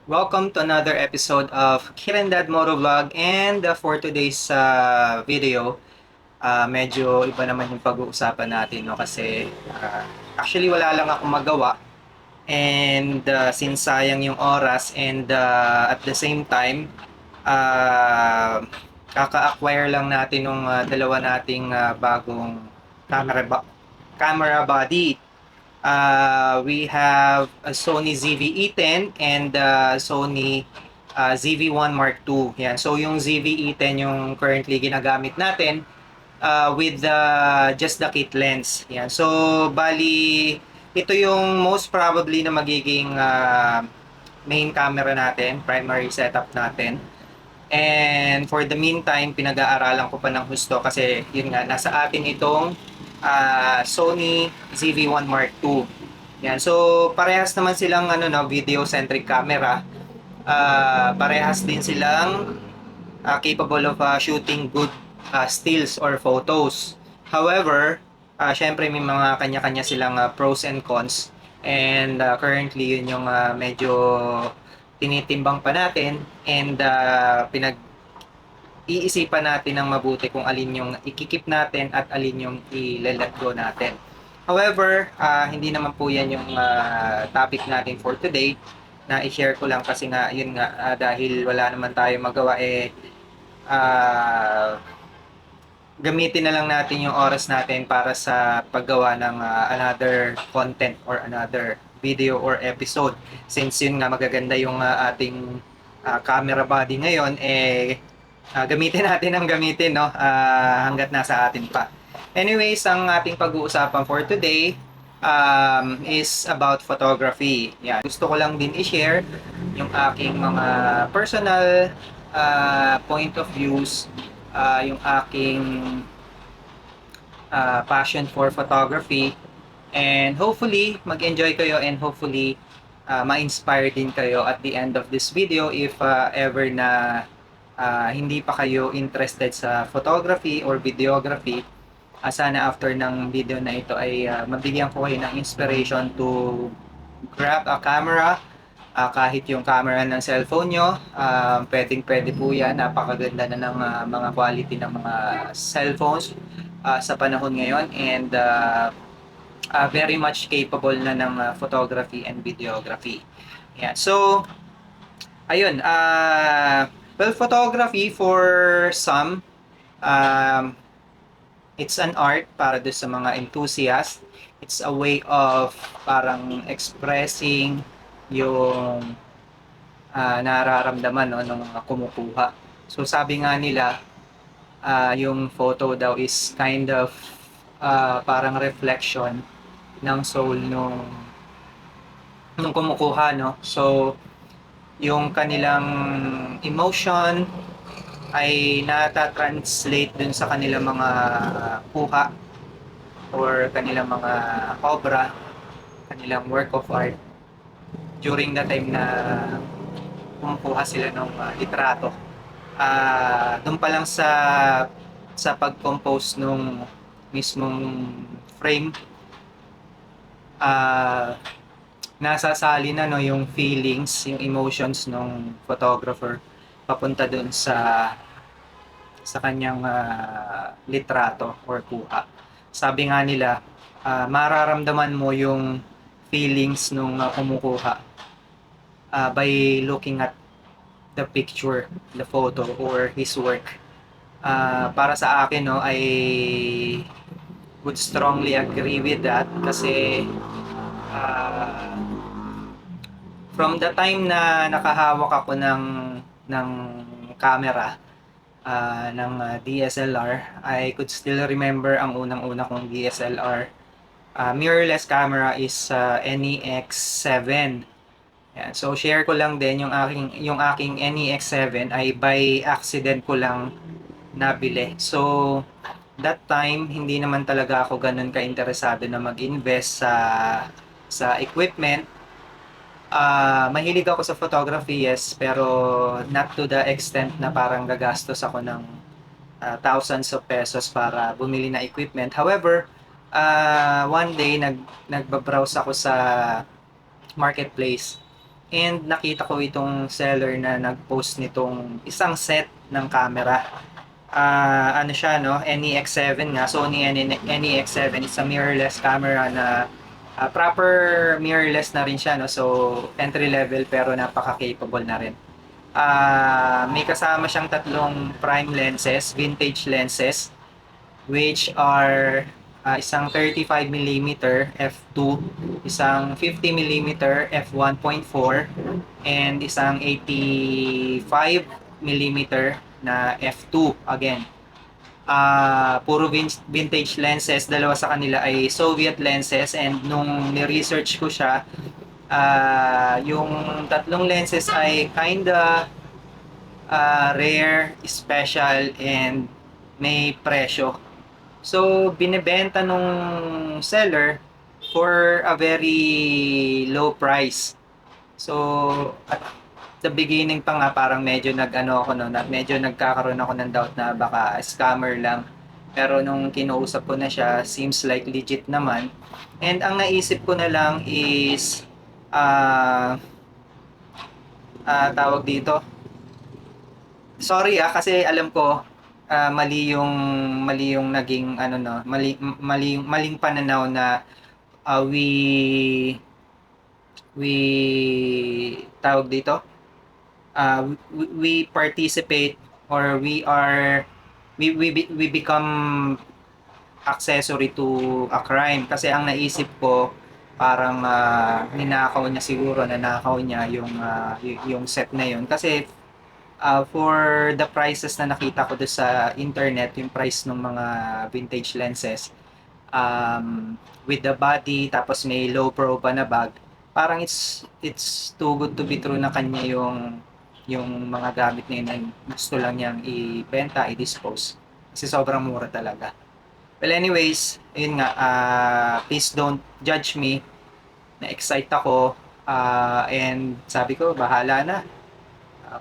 Welcome to another episode of Kirandad Moto Vlog and for today's video, medyo iba naman yung pag-uusapan natin no kasi actually wala lang akong magawa and since sayang yung oras and at the same time uh, kaka-acquire lang natin ng dalawa nating bagong camera camera body. We have a Sony ZV-E10 and Sony ZV-1 Mark II. Yan. So yung ZV-E10 yung currently ginagamit natin with just the kit lens. Yan. So bali ito yung most probably na magiging main camera natin, primary setup natin. And for the meantime, pinag-aaralan ko pa ng husto kasi yun nga, nasa atin itong Sony ZV-1 Mark II. Yan. So, parehas naman silang video-centric camera. Parehas din silang capable of shooting good stills or photos. However, syempre may mga kanya-kanya silang pros and cons. And currently, yun yung medyo tinitimbang pa natin and iisipan natin ng mabuti kung alin yung ikikip natin at alin yung i-let go natin. However, hindi naman po yan yung topic natin for today na i-share ko lang kasi nga yun nga dahil wala naman tayo magawa uh, gamitin na lang natin yung oras natin para sa paggawa ng another content or another video or episode. Since yun nga magaganda yung ating camera body ngayon, gamitin natin ang gamitin no hanggat nasa atin pa. Anyways, ang ating pag-uusapan for today is about photography. Yan. Gusto ko lang din i-share yung aking mga personal point of views, yung aking passion for photography, and hopefully mag-enjoy kayo and hopefully ma-inspire din kayo at the end of this video if ever na hindi pa kayo interested sa photography or videography. Sana after ng video na ito ay mabigyan ko kayo ng inspiration to grab a camera, kahit yung camera ng cellphone nyo, pwede po yan. Napakaganda na ng mga quality ng mga cellphones sa panahon ngayon and very much capable na ng photography and videography. Yeah. So, ayun, well, photography for some, it's an art para doon sa mga enthusiast. It's a way of parang expressing yung nararamdaman no, ng mga kumukuha. So sabi nga nila, yung photo daw is kind of parang reflection ng soul nung kumukuha, no? So, yung kanilang emotion ay nata-translate dun sa kanilang mga kuha or kanilang mga obra, kanilang work of art during the time na kumukuha sila ng litrato. Doon pa lang sa pag-compose nung mismong frame, nasasali na no yung feelings, yung emotions ng photographer papunta doon sa kanyang litrato or kuha. Sabi nga nila, mararamdaman mo yung feelings nung kumukuha by looking at the picture, the photo or his work. Para sa akin no, I would strongly agree with that kasi from the time na nakahawak ako ng camera ng DSLR, I could still remember ang unang-una kong DSLR mirrorless camera is NEX7. Yan. So share ko lang din yung aking NEX7 ay by accident ko lang nabili. So that time hindi naman talaga ako ganun ka-interesado na mag-invest sa equipment. Mahilig ako sa photography, yes, pero not to the extent na parang gagastos ako ng thousands of pesos para bumili na equipment. However, one day nagbabrowse ako sa marketplace And nakita ko itong seller na nag-post nitong isang set ng camera. Ano siya, no? NEX7 nga. Sony NEX7 is a mirrorless camera na proper mirrorless na rin siya, no? So, entry level pero napaka-capable na rin. May kasama siyang tatlong prime lenses, vintage lenses, which are isang 35mm f2, isang 50mm f1.4, and isang 85mm na f2 again. Puro vintage lenses, dalawa sa kanila ay Soviet lenses, and nung ni-research ko siya, yung tatlong lenses ay kinda rare, special, and may presyo. So, binebenta nung seller for a very low price. So, at the beginning pa nga parang medyo nag-ano ako no, medyo nagkakaroon ako ng doubt na baka scammer lang. Pero nung kinausap ko na siya, seems like legit naman. And ang naisip ko na lang is tawag dito. Sorry kasi alam ko mali yung naging ano no, maling pananaw na we tawag dito, we participate or we become accessory to a crime. Kasi ang naisip ko parang ninakaw niya, siguro nanakaw niya yung set na yun kasi for the prices na nakita ko doon sa internet, yung price ng mga vintage lenses, with the body, tapos may low pro pa na bag, parang it's too good to be true na kanya yung mga gamit na yun, gusto lang niyang ibenta, i-dispose. Kasi sobrang mura talaga. Well, anyways, ayun nga, please don't judge me. Na-excite ako, and sabi ko, bahala na.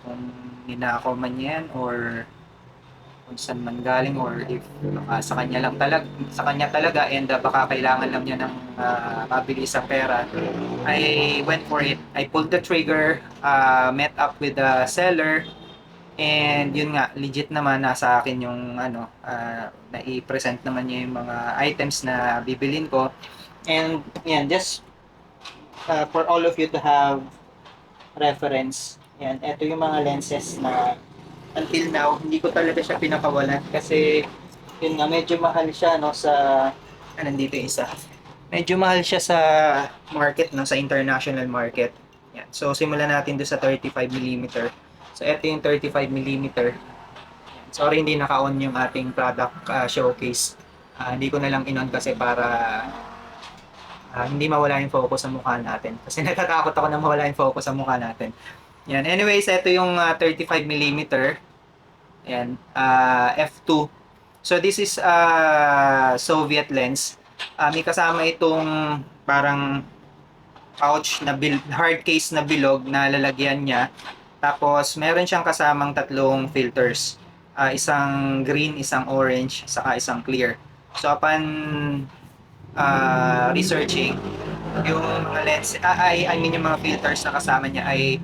Kung ninakaw man yan or kung saan man galing, or if sa kanya lang sa kanya talaga, and baka kailangan lang niya ng mabilis sa pera, I went for it. I pulled the trigger, met up with the seller, and yun nga, legit naman, nasa akin yung nai-present naman niya yung mga items na bibilin ko. And yan, just for all of you to have reference, yan, ito yung mga lenses na until now hindi ko talaga siya pinakawalan kasi yun nga, medyo mahal siya no sa nandito yung isa, medyo mahal siya sa market, no, sa international market. Yan, so simulan natin do sa 35mm. So ito yung 35mm. Sorry hindi naka-on yung ating product showcase. Hindi ko na lang in-on kasi para hindi mawala yung focus sa mukha natin. Kasi natatakot ako na mawala yung focus sa mukha natin. Yan. Anyways, ito yung 35mm. Yan. F2. So this is Soviet lens. May kasama itong parang pouch na hard case na bilog na lalagyan niya. Tapos meron siyang kasamang tatlong filters. Isang green, isang orange, saka isang clear. So upon researching, yung mga lens, I mean yung mga filters na kasama niya ay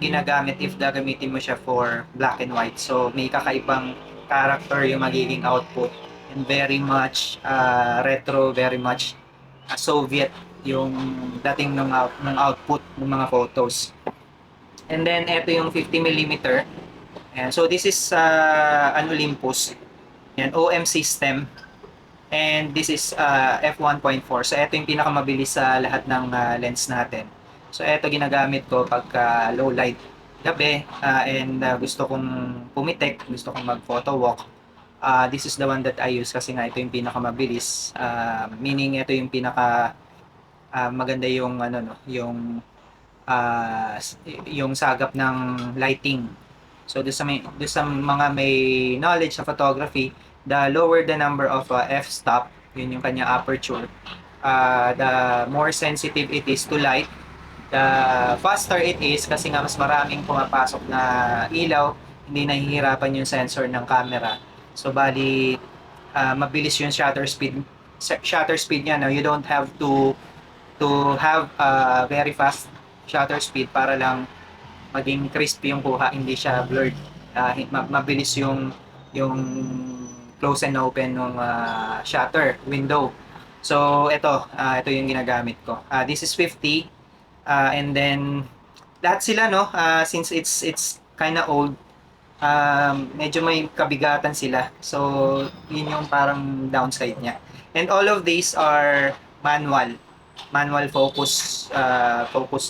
ginagamit if gagamitin mo siya for black and white. So may kakaibang character yung magiging output, and very much retro, very much Soviet yung dating ng output ng mga photos. And then ito yung 50mm. Ayan. So this is an Olympus. Yan, OM system. And this is f1.4. So ito yung pinakamabilis sa lahat ng lens natin. So ito ginagamit ko pagka low light gabi, and gusto kong pumitik, gusto kong mag photo walk. This is the one that I use kasi nga ito yung pinakamabilis. Meaning ito yung pinaka maganda yung yung sagap ng lighting. So doon sa mga may knowledge sa photography, the lower the number of f-stop, yun yung kanya aperture, the more sensitive it is to light, the faster it is kasi nga mas maraming pumapasok na ilaw, hindi nahihirapan yung sensor ng camera. So bali mabilis yung shutter speed niya, no? You don't have to have very fast shutter speed para lang maging crispy yung kuha, hindi siya blurred. Mabilis yung close and open ng shutter window. So ito yung ginagamit ko. This is 50, and then lahat sila, no, since it's kind of old, medyo may kabigatan sila. So yun yung parang downside niya. And all of these are manual focus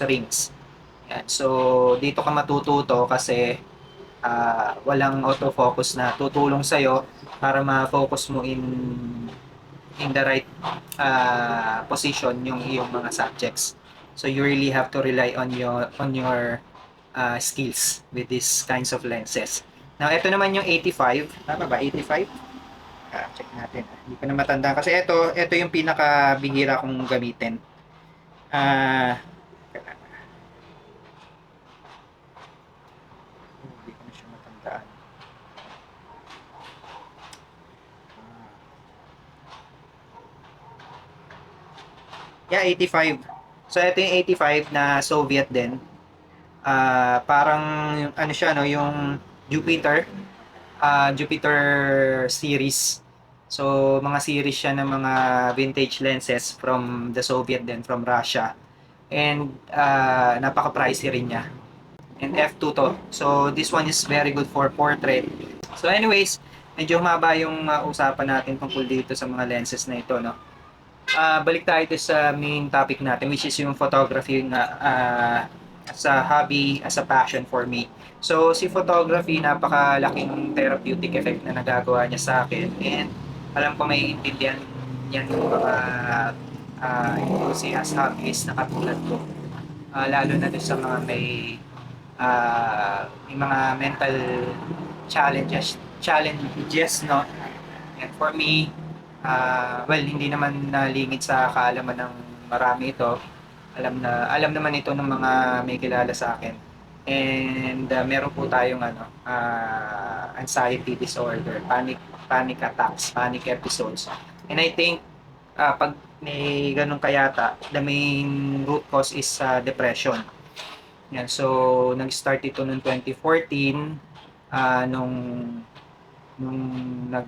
rings. Yan. So dito ka matututo kasi walang autofocus na tutulong sa'yo para ma-focus mo in the right position yung iyong mga subjects. So you really have to rely on your skills with these kinds of lenses. Now, ito naman yung 85. Tama ba? 85? Check natin. Hindi ko na matanda. Kasi ito yung pinakabihira kong gamitin. Ah, hindi ko na siya matandaan. Yeah, 85. So, ito yung 85 na Soviet din. Parang ano siya, no, yung Jupiter series. So mga series siya ng mga vintage lenses from the Soviet din, from Russia. And napaka-pricey rin niya. And f2 to. So this one is very good for portrait. So anyways, medyo mahaba yung usapan natin tungkol dito sa mga lenses na ito, no. Balik tayo sa main topic natin, which is yung photography na as a hobby, as a passion for me. So, si photography, napakalaking therapeutic effect na nagagawa niya sa akin. And alam ko may intindihan yan yung mga enthusiast, hobbies na katulad ko. Lalo na doon sa mga may mga mental challenges, no? And for me, well, hindi naman nalingit sa kaalaman ng marami ito. Alam naman ito ng mga may kilala sa akin. And meron po tayong anxiety disorder, panic attacks, panic episodes. And I think pag may ganun kayata, the main root cause is depression. Yan, so nag-start ito noong 2014, nung nag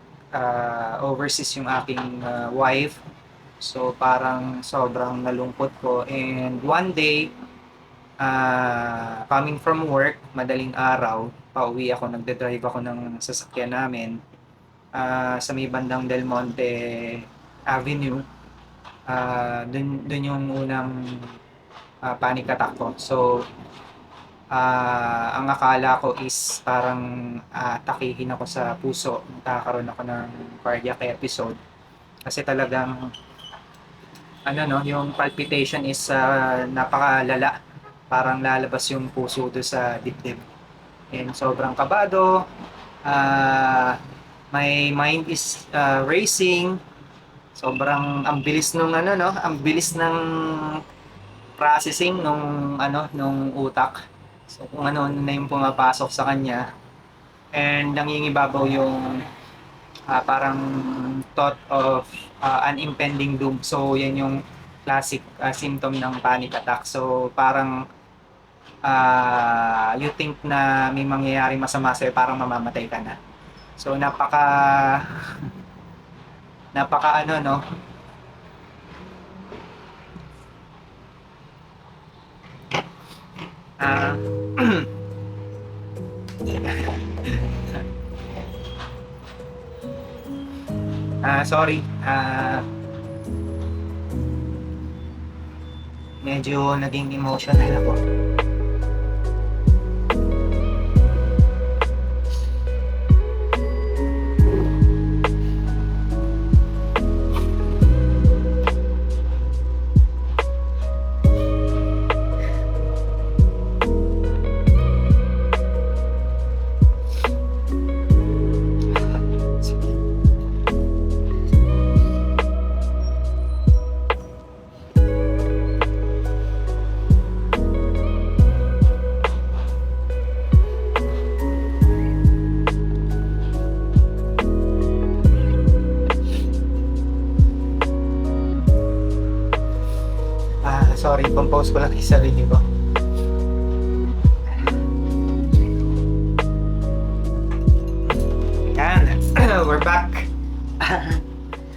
overseas yung aking wife. So parang sobrang nalungkot ko, and one day coming from work, madaling araw, pauwi ako, nagde-drive ako ng sasakyan namin sa may bandang Del Monte Avenue. Dun yung unang panic attack ko. So ang akala ko is parang takihin ako sa puso, magkakaroon ako ng cardiac episode kasi talagang yung palpitation is napakalala, parang lalabas yung puso do sa dibdib, and sobrang kabado. My mind is racing, sobrang ang bilis ang bilis ng processing nung utak. So kung ano na yung pumapasok sa kanya, and nangingibabaw yung parang thought of an impending doom. So yan yung classic symptom ng panic attack. So parang you think na may mangyayari masama sa'yo, parang mamamatay ka na. So napaka no. Sorry. Medyo naging emotional ako. Sorry, compose ko lang yung sarili ko.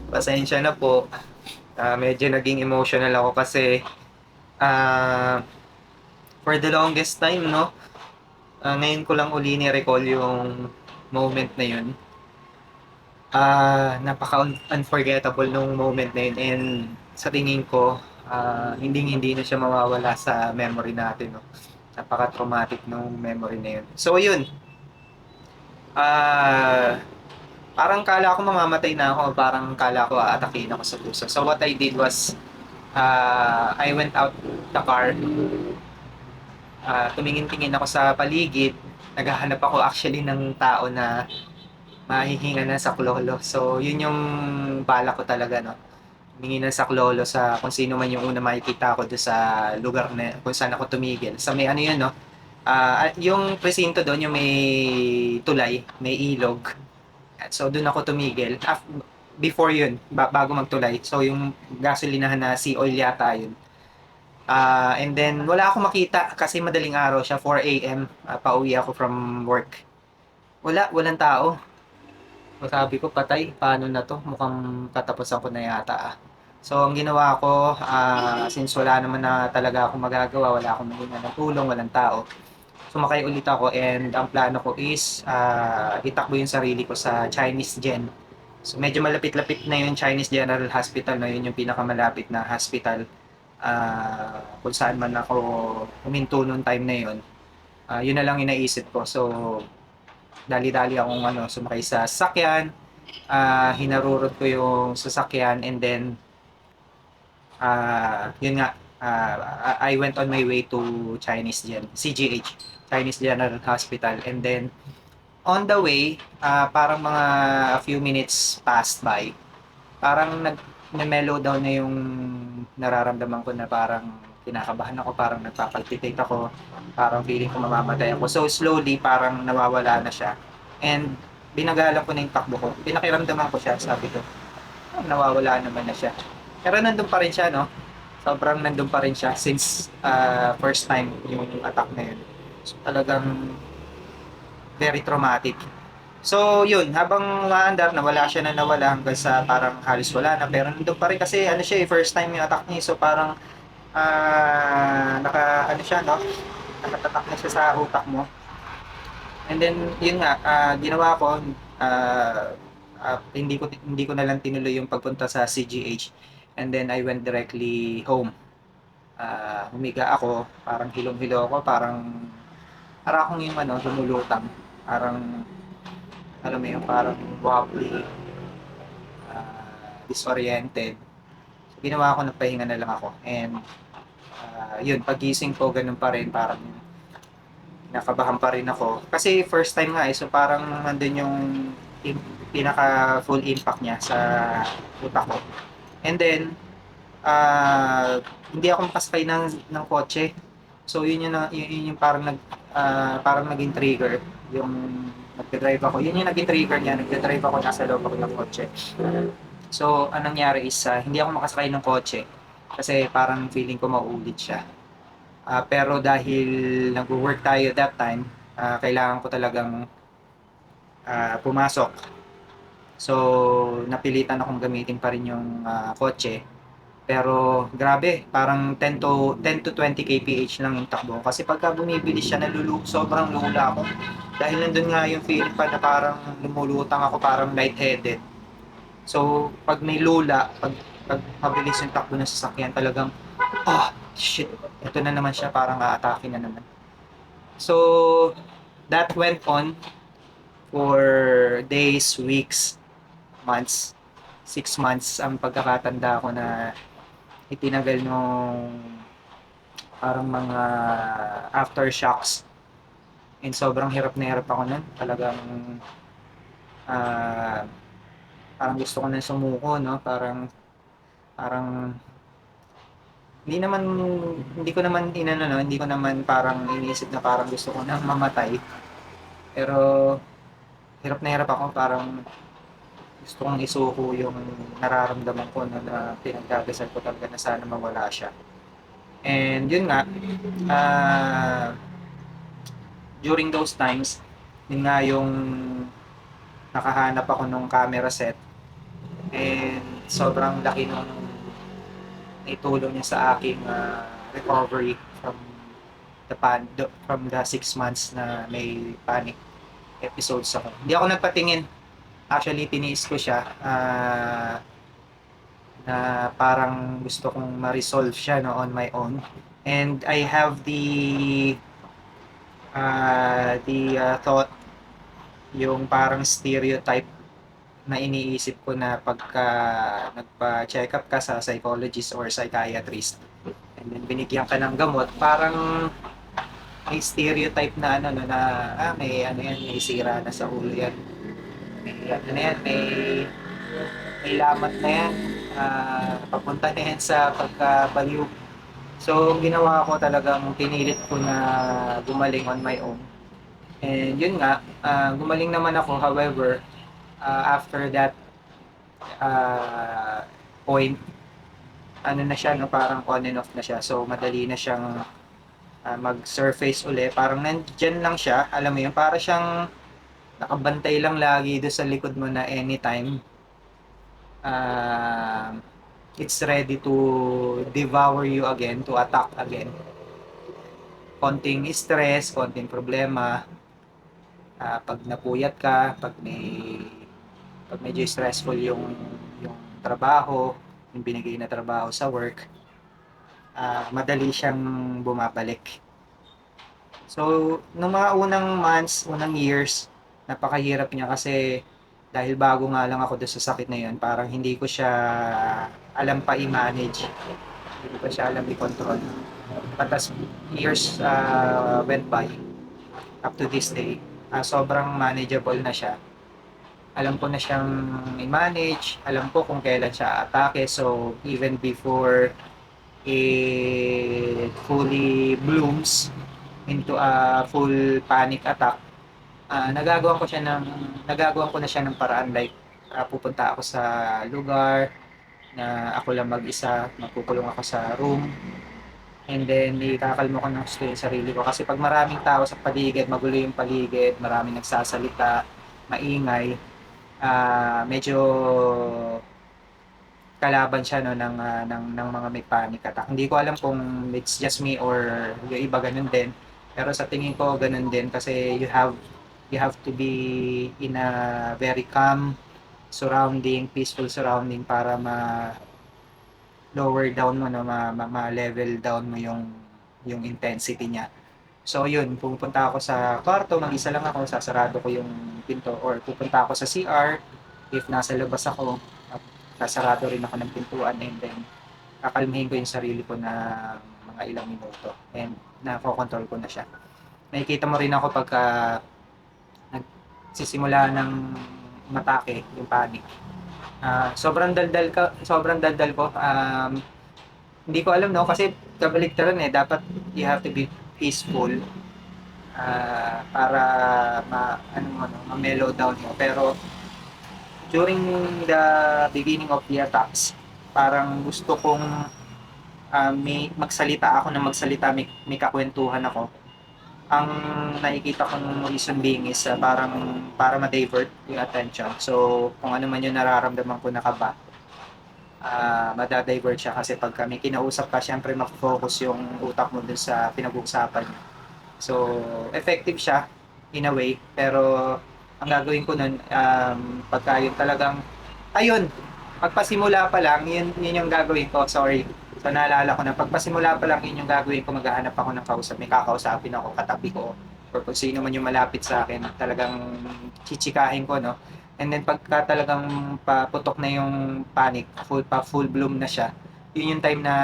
Pasensya na po. Medyo naging emotional ako kasi ah, for the longest time, no? Ngayon ko lang uli ni-recall yung moment na yun. Napaka-unforgettable nung moment na yun and sa tingin ko, hinding-hindi na siya mawawala sa memory natin, no? Napaka-traumatic nung memory na yun. So, yun. Ah, Parang kala ko mamamatay na ako, parang kala ko aatakihin ako sa puso. So, what I did was, I went out the car, tumingin-tingin ako sa paligid, naghahanap ako actually ng tao na mahihinga ng saklolo. So, yun yung bala ko talaga, no? Humingi ng saklolo sa kung sino man yung una makikita ko doon sa lugar na kung saan ako tumigil. Sa may ano yun, no? Yung presinto doon, yung may tulay, may ilog. So, doon ako tumigil. Before yun, bago magtulay. So, yung gasolinahan na sea oil yata yun. And then, wala akong makita kasi madaling araw siya, 4 a.m. Pauwi ako from work. Walang tao. So, sabi ko, patay, paano na to? Mukhang katapusan ko na yata. So, ang ginawa ko, since wala naman na talaga akong magagawa, wala akong mahinga ng tulong, walang tao, sumakay ulit ako and ang plano ko is itakbo yung sarili ko sa Chinese Gen. So, medyo malapit-lapit na yung Chinese General Hospital na yun yung pinakamalapit na hospital kung saan man ako huminto noong time na yun. Yun na lang inaisip ko. So, dali-dali akong sumakay sa sasakyan, hinarurot ko yung sasakyan and then yun nga, I went on my way to CGH, Chinese General Hospital. And then, on the way, parang mga a few minutes passed by. Parang mellow down na yung nararamdaman ko na parang kinakabahan ako, parang nagpapalpitate ako, parang feeling ko mamamatay ako. So slowly, parang nawawala na siya. And binagalan ko na yung takbo ko. Pinakiramdaman ko siya, sabi ko, nawawala naman na siya. Pero nandun pa rin siya, no? Sobrang nandun pa rin siya since first time yung attack na yun. So, talagang very traumatic. So, yun, habang umaandar, nawala siya na nawala hanggang sa parang halos wala na. Pero nandun pa rin kasi ano siya, first time yung attack niya. So, parang ano siya, no? Nakatatak na siya sa utak mo. And then, yun nga, ginawa ko, hindi ko na lang tinuloy yung pagpunta sa CGH. And then, I went directly home. Humiga ako, parang hilong-hilo ako, parang akong yung lumulutang. Parang, alam mo yun, parang wobbly, disoriented. So, ginawa ko, nagpahinga na lang ako. And, yun, pagising ko, ganun pa rin, parang nakabahan pa rin ako. Kasi first time nga so parang nandun yung pinaka full impact niya sa utak ko. And then, hindi ako makasakay ng kotse. So yun yung parang parang naging trigger yung nagde-drive ako. Yun yung naging trigger niya, nagde-drive ako nasa loob ako ng kotse. So anong nangyari is hindi ako makasakay ng kotse kasi parang feeling ko mauulit siya. Pero dahil nagwo-work tayo that time, kailangan ko talagang pumasok. So napilitan akong gamitin pa rin yung kotse. Pero grabe, parang 10 to 20 kph lang yung takbo. Kasi pagka bumibili siya, sobrang lula ako. Dahil nandun nga yung feeling pa na parang lumulutang ako, parang lightheaded. So, pag may lula, pag mabilis yung takbo ng sasakyan, talagang, shit, ito na naman siya, parang aatake na naman. So, that went on for days, weeks, months, 6 months ang pagkakatanda ko na itinagal nung parang mga aftershocks. And sobrang hirap na hirap ako nun. Talagang ah, parang gusto ko na sumuko, no? Parang hindi ko naman inano, no? Hindi ko naman parang iniisip na parang gusto ko nang mamatay. Pero hirap na hirap ako, parang gusto kong isuko yung nararamdaman ko na pinagdadasal ko talaga na sana mawala siya. And yun nga, ah, during those times, yun nga yung nakahanap ako ng camera set And sobrang laki nung naitulong niya sa aking recovery from from the 6 months na may panic episodes ako. Hindi ako nagpatingin. Actually, tiniis ko siya na parang gusto kong ma-resolve siya no, on my own. And I have the thought, yung parang stereotype na iniisip ko na pagka nagpa-check up ka sa psychologist or psychiatrist and then binigyan ka ng gamot, parang may stereotype na ano no, na may ano yan, may sira na sa ulo yan. May ano na yan, may lamat na yan. Papunta na yan sa pagkabaliw. So, ginawa ko talagang pinilit ko na gumaling on my own. And yun nga, gumaling naman ako. However, after that uh, point, ano na siya, no, parang on and off na siya. So, madali na siyang mag-surface uli. Parang nandyan lang siya. Alam mo yun, para siyang nakabantay lang lagi doon sa likod mo na anytime. Uh, it's ready to devour you again, to attack again. Konting stress, konting problema, pag napuyat ka, pag medyo stressful yung trabaho, yung binigay na trabaho sa work, madali siyang bumabalik. So, nung mga unang months, unang years, napakahirap niya kasi dahil bago nga lang ako doon sa sakit na yun, parang hindi ko siya alam pa i-manage. Hindi ko siya alam i-control. But as years went by, up to this day, sobrang manageable na siya. Alam ko na siyang i-manage, alam ko kung kailan siya atake. So, even before it fully blooms into a full panic attack, nagagawan ko na siya ng paraan, like pupunta ako sa lugar na ako lang mag-isa, magkukulong ako sa room, and then ikakalmo ko ng gusto yung sarili ko kasi pag maraming tao sa paligid, magulo yung paligid, maraming nagsasalita, maingay, medyo kalaban siya no ng mga may panic attack. Hindi ko alam kung it's just me or yung iba ganun din. Pero sa tingin ko ganun din kasi you have to be in a very calm surrounding, peaceful surrounding para lower down mo no, ma-level down mo yung intensity niya. So yun, pupunta ako sa kwarto, mag-isa lang ako, sasarado ko yung pinto or pupunta ako sa CR if nasa labas ako, sasarado rin ako ng pintuan and then kakalmahin ko yung sarili ko na mga ilang minuto and nakokontrol ko na siya. Nakikita mo rin ako pagka nagsisimula ng matake, yung panic. Sobrang daldal ko. Hindi ko alam no kasi kabaliktaran dapat you have to be peaceful para ano mo no, ma-mellow down mo. Pero during the beginning of the attacks, parang gusto kong magsalita ako na magsalita, may kakwentuhan ako. Ang nakikita kong reason being is parang para ma-divert yung attention. So, kung ano man yung nararamdaman ko na kaba, madadivert siya kasi pag kami kinausap ka, syempre mag-focus yung utak mo dun sa pinag-uusapan niyo. So, effective siya in a way, pero ang gagawin ko nun, pagka yun talagang, ayun, pagpasimula pa lang, yun yung gagawin ko, sorry. So, naalala ko na pagpasimula pa lang, yun yung gagawin ko, maghahanap ako ng kausap, may kakausapin ako, katabi ko, or kung sino man yung malapit sa akin, talagang chichikahin ko, no? And then pagka talagang paputok na yung panic, full bloom na siya, yun yung time na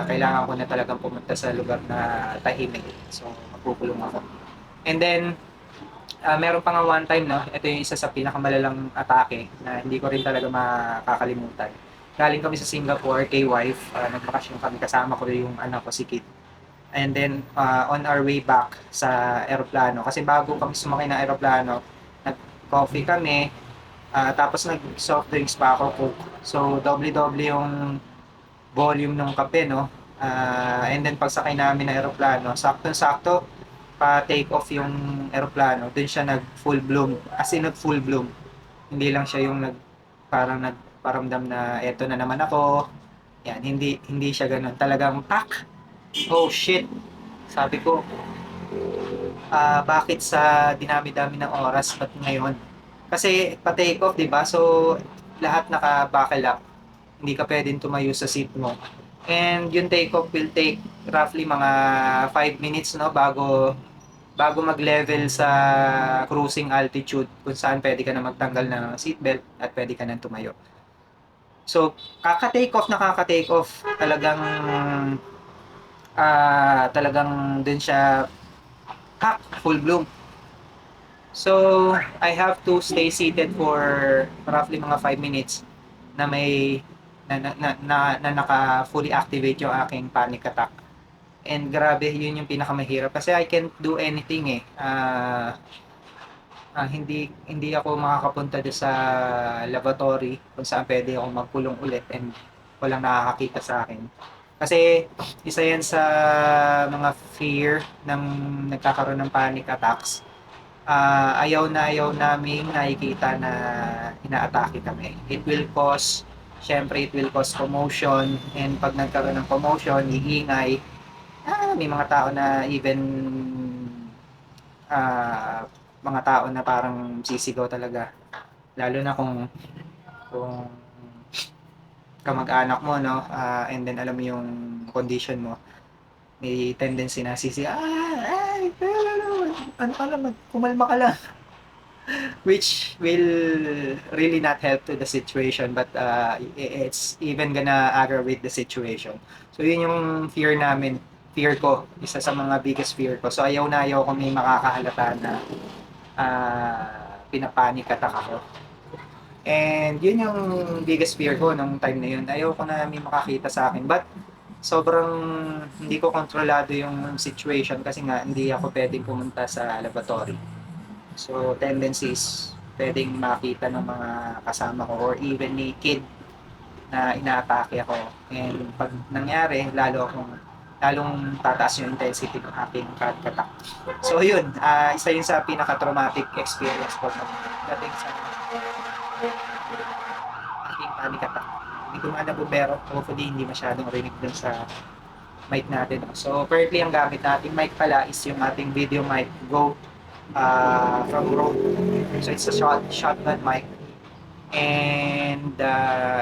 kailangan ko na talagang pumunta sa lugar na tahimik. So, magkukulong ako. And then, meron pa nga one time, no? Ito yung isa sa pinakamalalang atake na hindi ko rin talaga makakalimutan. Galing kami sa Singapore, kay wife, nagbakasyon kami, kasama ko yung anak ko, si Kit. And then, on our way back sa aeroplano, kasi bago kami sumakay ng aeroplano, nag-coffee kami, tapos nag-soft drinks pa ako, Coke. So, doble-doble yung volume ng kape, no? And then, pagsakay namin ng aeroplano, sakto-sakto, pa-take off yung aeroplano, dun siya nag full bloom, as in nag full bloom. Hindi lang siya yung parang paramdam na eto na naman ako. Yan, hindi siya gano'n. Talagang tak. Oh shit. Sabi ko, bakit sa dinami-dami ng oras ba't ngayon? Kasi pa-take off, 'di ba? So lahat naka-buckle up. Hindi ka pwedeng tumayo sa seat mo. And yung take off will take roughly mga 5 minutes, no, bago mag-level sa cruising altitude kung saan pwede ka na magtanggal ng seatbelt at pwede ka nang tumayo. So, kaka-take off, nakaka-take off, talagang dun siya full bloom. So, I have to stay seated for roughly mga 5 minutes na may na naka fully activate yung aking panic attack. And grabe, yun yung pinakamahirap kasi I can't do anything eh. Hindi hindi ako makakapunta doon sa lavatory kung saan pwede akong magkulong ulit and walang nakakakita sa akin. Kasi isa yan sa mga fear ng nagkakaroon ng panic attacks. Ayaw na ayaw naming nakikita na inaatake kami. Syempre it will cause commotion, and pag nagkaroon ng commotion, iingay, may mga tao na even ah, mga tao na parang sisigaw talaga. Lalo na kung kamag-anak mo, no? And then alam mo yung condition mo, may tendency na ay, ano ka naman, kumalma ka lang. Which will really not help to the situation, but it's even gonna aggravate the situation. So yun yung fear ko, isa sa mga biggest fear ko. So ayaw na ayaw ko may makakahalata na pinapanik attack ako. And yun yung biggest fear ko nung time na yun. Ayaw ko na may makakita sa akin. But sobrang hindi ko kontrolado yung situation kasi nga hindi ako pwedeng pumunta sa laboratory. So tendencies pwedeng makita ng mga kasama ko or even ni kid na inaatake ako. And pag nangyari, lalong tataas yung intensity ng aking panic attack. So yun, isa yun sa pinaka-traumatic experience ko nung dating sa aking panic attack. Hindi ko nga nabu pero hopefully hindi masyadong rinig dun sa mic natin. So currently ang gamit nating mic pala is yung ating video mic Go from Rode. So it's a shotgun mic. And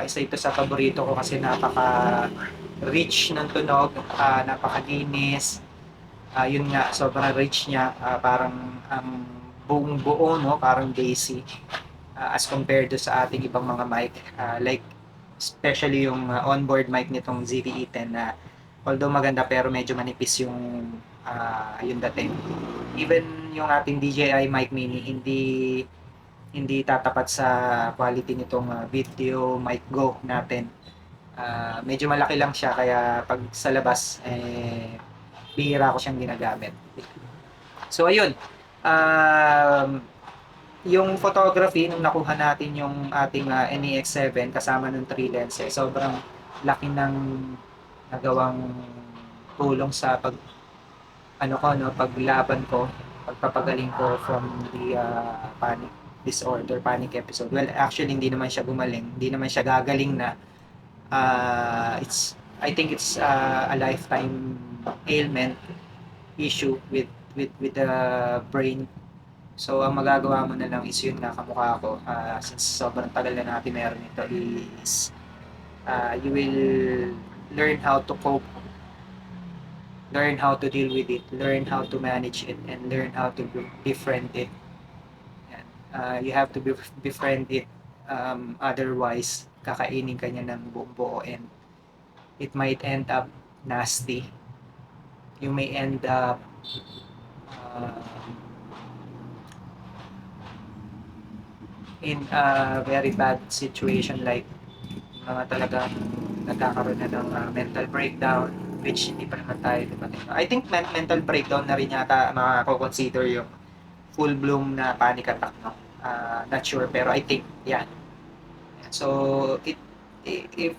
isa ito sa paborito ko kasi napaka-rich ng tunog, napakalinis. Yun nga, sobrang rich niya, parang ang buong buo, no, parang bassy as compared to sa ating ibang mga mic, like especially yung onboard mic nitong ZV-E10 na although maganda pero medyo manipis yung dating. Even yung ating DJI Mic Mini hindi hindi tatapat sa quality nitong video mic Go natin. Medyo malaki lang siya kaya pag sa labas bihira ko siyang ginagamit. So ayun. Um, yung photography nung nakuha natin yung ating NEX7 kasama ng 3 lenses, sobrang laki ng nagawang tulong sa paglaban ko, pagpapagaling ko from the panic disorder, panic episode. Well, actually hindi naman siya gumaling, hindi naman siya gagaling na. I think it's a lifetime ailment issue with the brain. So ang magagawa mo na lang is yun nga kamukha ko, since sobrang tagal na natin meron ito, is you will learn how to cope, learn how to deal with it, learn how to manage it, and learn how to befriend it. Yan. You have to befriend it, otherwise kakainin ka niya ng buong buo and it might end up nasty. You may end up uh, in a very bad situation, like mga talagang nagkakaroon na ng mental breakdown, which hindi pa naman tayo dumating. I think mental breakdown na rin yata makako-consider yung full bloom na panic attack, no? Not sure pero I think yeah. So if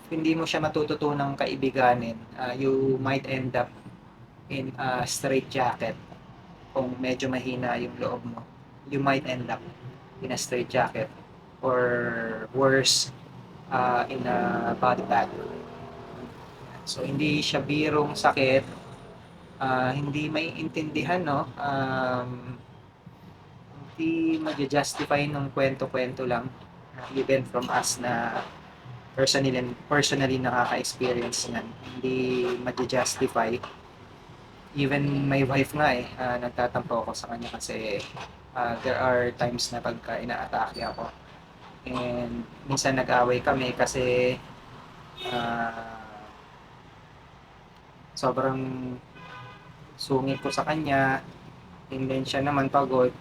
hindi mo siya matututunang kaibiganin, you might end up in a straight jacket. Kung medyo mahina yung loob mo, you might end up in a straight jacket or worse, in a body bag. So hindi siya birong sakit, hindi maiintindihan, no? Hindi ma-justify ng kwento-kwento lang, even from us na personally nakaka-experience niyan. Hindi ma-justify. Even my wife nga nagtatampo ako sa kanya kasi there are times na pagka inaatake ako. And minsan nag-away kami kasi ah, sobrang sungit ko sa kanya, and then siya naman pagod,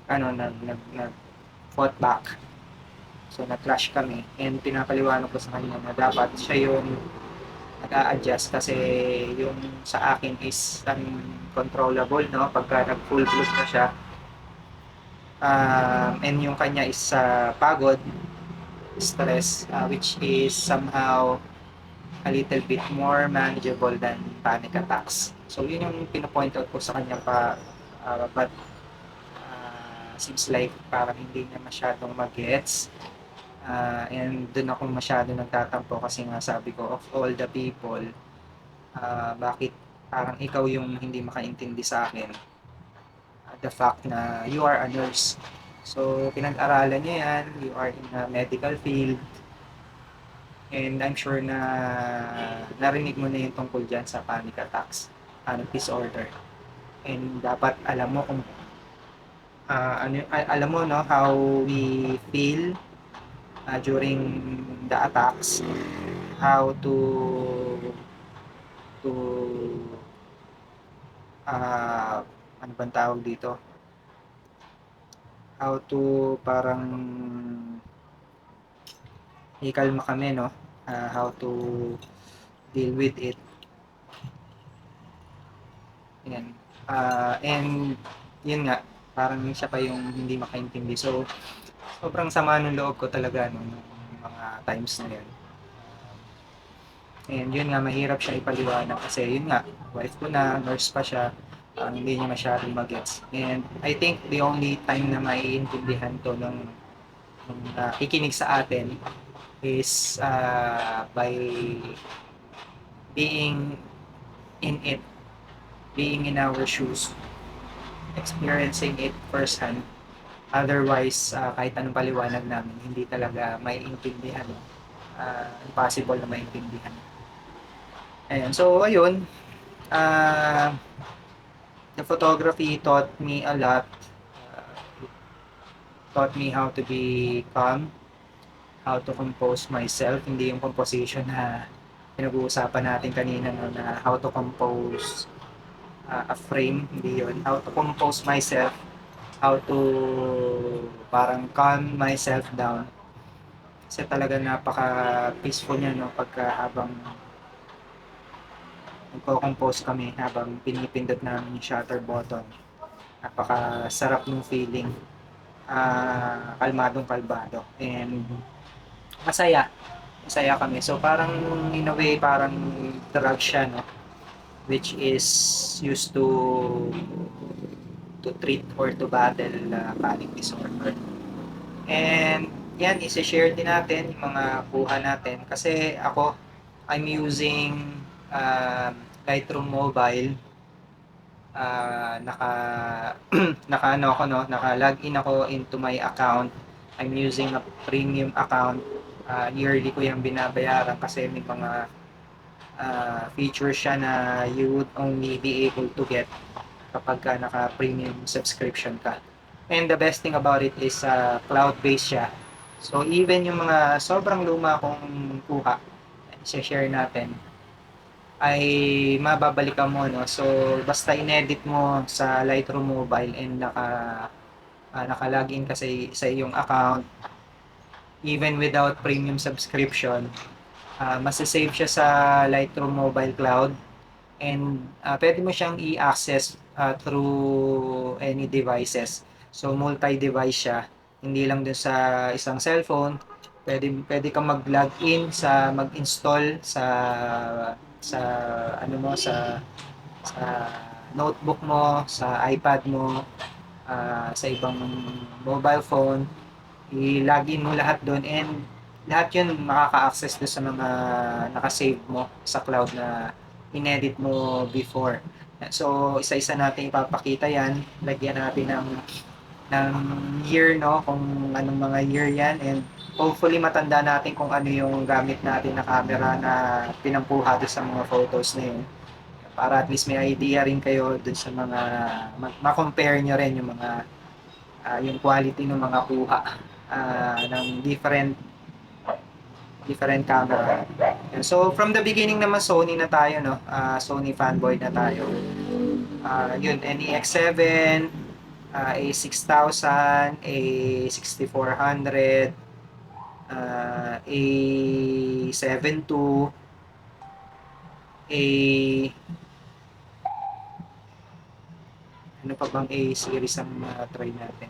nag, nag fought back. So nag-clash kami, and pinapaliwanag ko sa kanya na dapat siya yung nag-a-adjust kasi yung sa akin is uncontrollable, no? Pagka nag-full blood na siya, and yung kanya is pagod, stress, which is somehow a little bit more manageable than panic attacks. So yun yung pinapoint out ko sa kanya pa, but seems like parang hindi niya masyadong magets. And dun ako masyado nagtatampo kasi nga sabi ko, of all the people, bakit parang ikaw yung hindi makaintindi sa akin, the fact na you are a nurse. So pinag-aralan niya yan, you are in a medical field, and I'm sure na narinig mo na yung tungkol dyan sa panic attacks, panic disorder. And dapat alam mo kung alam mo, no, how we feel during the attacks, how to ano bang tawag dito, how to parang ikalma kami, no, how to deal with it. Yan. And yun nga, parang siya pa yung hindi makaintindi. So sobrang sama ng loob ko talaga nung mga times na yun. And yun nga, mahirap siya ipaliwanag kasi yun nga, wife ko na, nurse pa siya, hindi niya masyadong magets. And I think the only time na maiintindihan to ng kikinig sa atin is by being in it, being in our shoes, experiencing it firsthand. Otherwise, kahit anong paliwanag namin, hindi talaga maiintindihan. Impossible na maintindihan. Ayan, so ayun, uh, the photography taught me a lot. Taught me how to be calm, how to compose myself. Hindi yung composition na pinag-uusapan natin kanina, no, na how to compose a frame. Hindi yun. How to compose myself, how to parang calm myself down. Kasi talaga napaka-peaceful niya, no, pagka habang nagko-compose kami, habang pinipindot namin yung shutter button. Napaka-sarap ng feeling. Kalmadong kalmado. And masaya. Masaya kami. So parang in a way, parang drug siya, no? Which is used to treat or to battle panic disorder. And yan, isi-share din natin yung mga kuha natin. Kasi ako, I'm using Lightroom Mobile. Naka naka ano ako, no, naka-login ako into my account. I'm using a premium account. Yearly ko yung binabayaran kasi may mga features siya na you would only be able to get kapag ka naka-premium subscription ka. And the best thing about it is cloud-based siya. So even yung mga sobrang luma kong kuha, i-share natin, ay mababalikan mo, no. So basta inedit mo sa Lightroom Mobile and naka-login ka sa iyong account, even without premium subscription, masasave siya sa Lightroom Mobile Cloud, and pwede mo siyang i-access through any devices. So multi-device siya, hindi lang dun sa isang cellphone. Pwede kang mag-login mag-install sa ano mo, sa notebook mo, sa iPad mo, sa ibang mobile phone. I-login mo lahat doon, and lahat yun makaka-access do sa mga nakasave mo sa cloud na inedit mo before. So, isa-isa natin ipapakita yan. Lagyan natin ng year, no? Kung anong mga year yan. And hopefully matanda natin kung ano yung gamit natin na camera na pinampuha do sa mga photos na yun. Para at least may idea rin kayo dun sa mga, ma-compare nyo rin yung mga, yung quality ng mga kuha ng different camera. So, from the beginning naman, Sony na tayo, no? Sony fanboy na tayo. Yun, NEX7, A6000, A6400, A72, A... Ano pa bang A series ang try natin?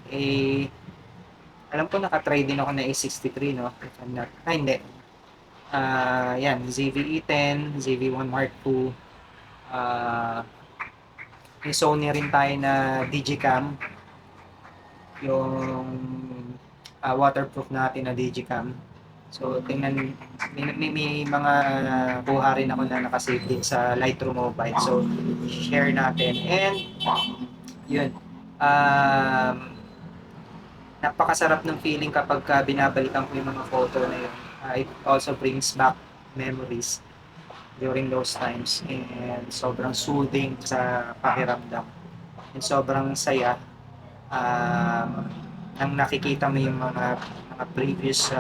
Alam ko naka-try din ako na A63, no? If I'm not, hindi. Yan, ZV-E10, ZV-1 Mark II, may Sony rin tayo na Digicam, yung waterproof natin na Digicam. So, tingnan, may mga buha rin ako na nakasave din sa Lightroom Mobile. So, share natin. And, yun. Um, Napakasarap ng feeling kapag binabalikan ko yung mga photo na yun. It also brings back memories during those times, and sobrang soothing sa pakiramdam, and sobrang saya nang nakikita mo yung mga previous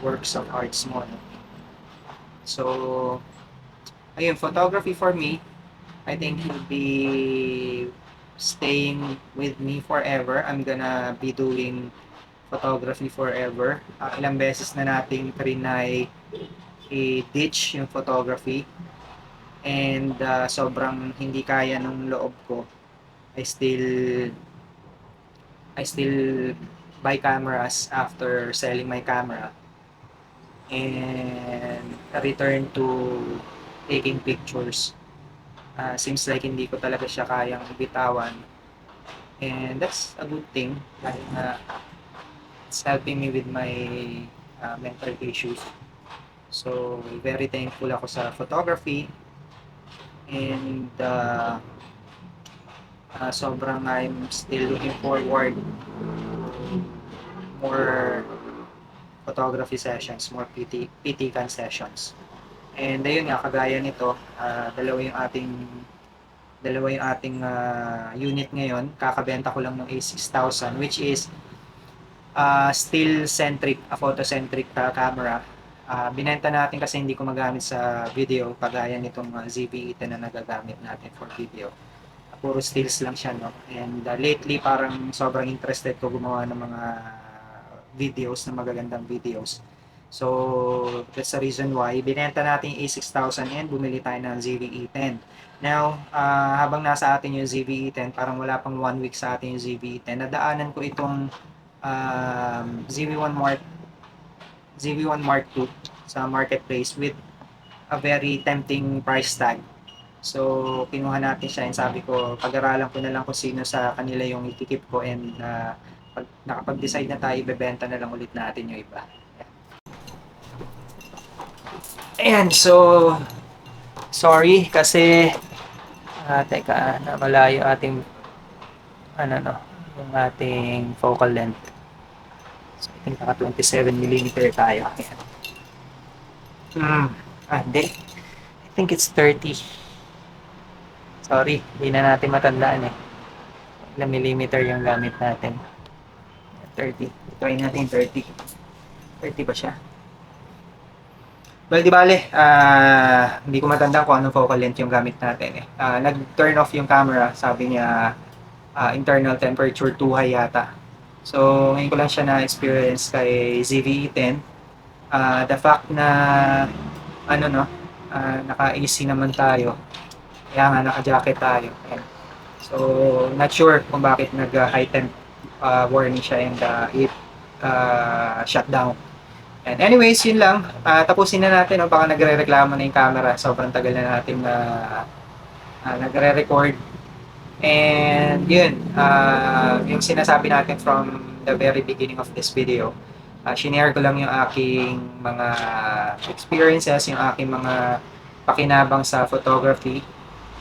works of arts mo, no? So ayun, photography for me, I think will be staying with me forever. I'm gonna be doing photography forever. Ilang beses na nating trinay i-ditch yung photography, and sobrang hindi kaya nung loob ko. I still I still buy cameras after selling my camera and return to taking pictures. Seems like hindi ko talaga siya kayang bitawan, and that's a good thing dahil it's helping me with my mental issues. So very thankful ako sa photography, and sobrang I'm still looking forward more photography sessions, more PTCAN sessions. And ayun nga, kagaya nito, dalawa yung ating unit ngayon. Kakabenta ko lang ng A6000, which is still centric, a photocentric camera. Binenta natin kasi hindi ko magamit sa video, kagaya nitong ZV-E10 na nagagamit natin for video. Puro stills lang siya, no? And lately parang sobrang interested ko gumawa ng mga videos, na magagandang videos. So that's the reason why binenta natin yung A6000 and bumili tayo ng ZV-E10. Now, habang nasa atin yung ZV-E10, parang wala pang 1 week sa atin yung ZV-E10, nadaanan ko itong ZV-1 Mark II sa marketplace with a very tempting price tag. So, kinuha natin siya, and sabi ko, pag-aralan ko na lang kung sino sa kanila yung ikikip ko, and pag nakapag-decide na tayo, ibebenta na lang ulit natin yung iba. Ayan, so, sorry kasi, teka, nawala yung ating, yung ating focal length. So, I think naka 27mm tayo. Ayan. Hindi. I think it's 30. Sorry, hindi na natin matandaan eh. Ilang millimeter yung gamit natin. 30. Try natin 30. 30 ba siya? Well, di bale, hindi ko matandaan kung anong focal length yung gamit natin eh. Nag-turn off yung camera, sabi niya internal temperature too high yata. So, ngayon ko lang siya na-experience kay ZV-E10. The fact na, naka-AC naman tayo. Kaya nga, naka-jacket tayo. So, not sure kung bakit nag-high temp warning siya, and it shut down. And anyways, yun lang. Tapusin na natin. Baka nagre-reklamo na yung camera. Sobrang tagal na natin na nagre-record. And yun, yung sinasabi natin from the very beginning of this video, Shinare ko lang yung aking mga experiences, yung aking mga pakinabang sa photography.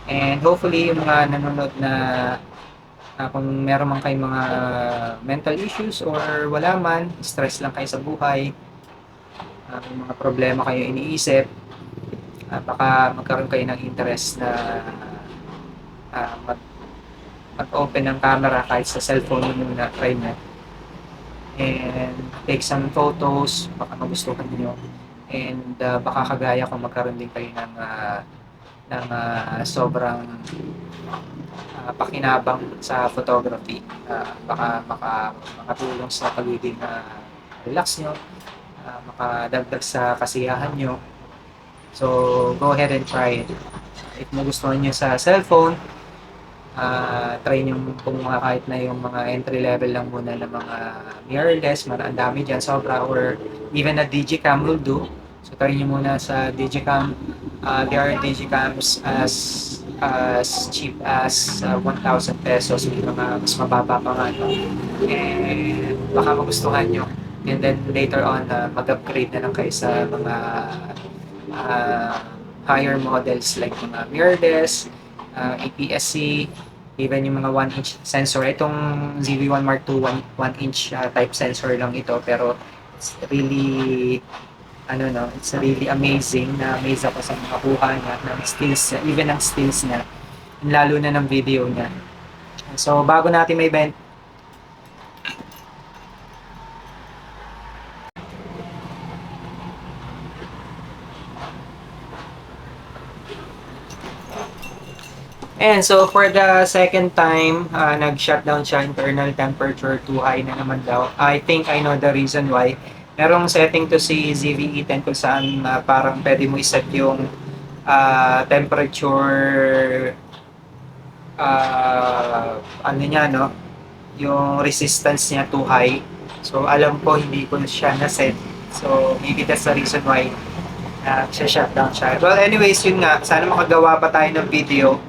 And hopefully, yung mga nanonood na kung meron man kayong mga mental issues or wala man, stress lang kayo sa buhay, may mga problema kayo iniisip, baka magkaroon kayo ng interest na mag-open ng camera kahit sa cellphone nyo muna, try mo. And take some photos, baka magustuhan niyo. And baka kagaya kung magkaroon din kayo ng sobrang pakinabang sa photography. Baka makatulong sa pagiging relax nyo, makadagdag sa kasiyahan nyo. So, go ahead and try it. If magustuhan nyo sa cellphone, try nyo kumuha kahit na yung mga entry level lang muna ng mga mirrorless, ang dami dyan, sobra, or even a digicam will do. So try nyo muna sa digicam. There are digicams as cheap as 1,000 pesos, may mga mas mababa pa nga, no? And baka magustuhan nyo, and then later on mag-upgrade na lang kayo sa mga higher models like mga mirrorless, APS-C, even yung mga 1-inch sensor. Itong ZV-1 Mark II, 1-inch type sensor lang ito, pero it's really it's really amazing. Na amaze ako sa mga kuha niya, ng stills, even ang stills niya, lalo na ng video niya. So bago natin may bent, and so for the second time, nag-shutdown siya, internal temperature too high na naman daw. I think I know the reason why. Merong setting to si ZV-E10 kung saan parang pwede mo iset yung temperature, niya, no? Yung resistance niya too high. So alam ko hindi ko siya na-set. So maybe that's the reason why siya-shutdown siya. Well anyways, yun nga, sana makagawa pa tayo ng video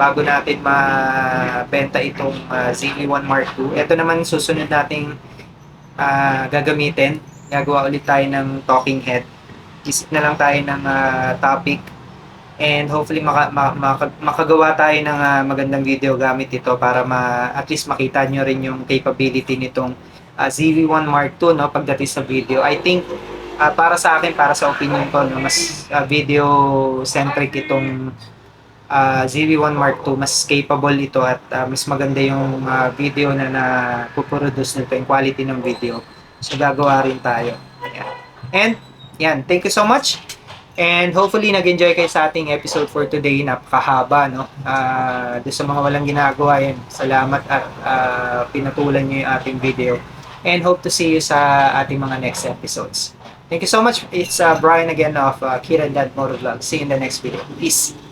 bago natin mabenta itong ZV-1 Mark II. Ito naman susunod nating gagamitin. Gagawa ulit tayo ng talking head. Isip na lang tayo ng topic, and hopefully makagawa tayo ng magandang video gamit ito para at least makita nyo rin yung capability nitong ZV-1 Mark II, no, pagdating sa video. I think para sa akin, para sa opinion ko, no, mas video centric itong ZV-1 Mark II. Mas capable ito at mas maganda yung video na puproduce nito, yung quality ng video. So gagawa rin tayo. Ayan. And yan, thank you so much. And hopefully nag-enjoy kayo sa ating episode for today. Napakahaba, no? Doon sa mga walang ginagawa yan, salamat at pinatulan nyo yung ating video. And hope to see you sa ating mga next episodes. Thank you so much. It's Brian again of Kid and Dad Motovlog. See you in the next video. Peace!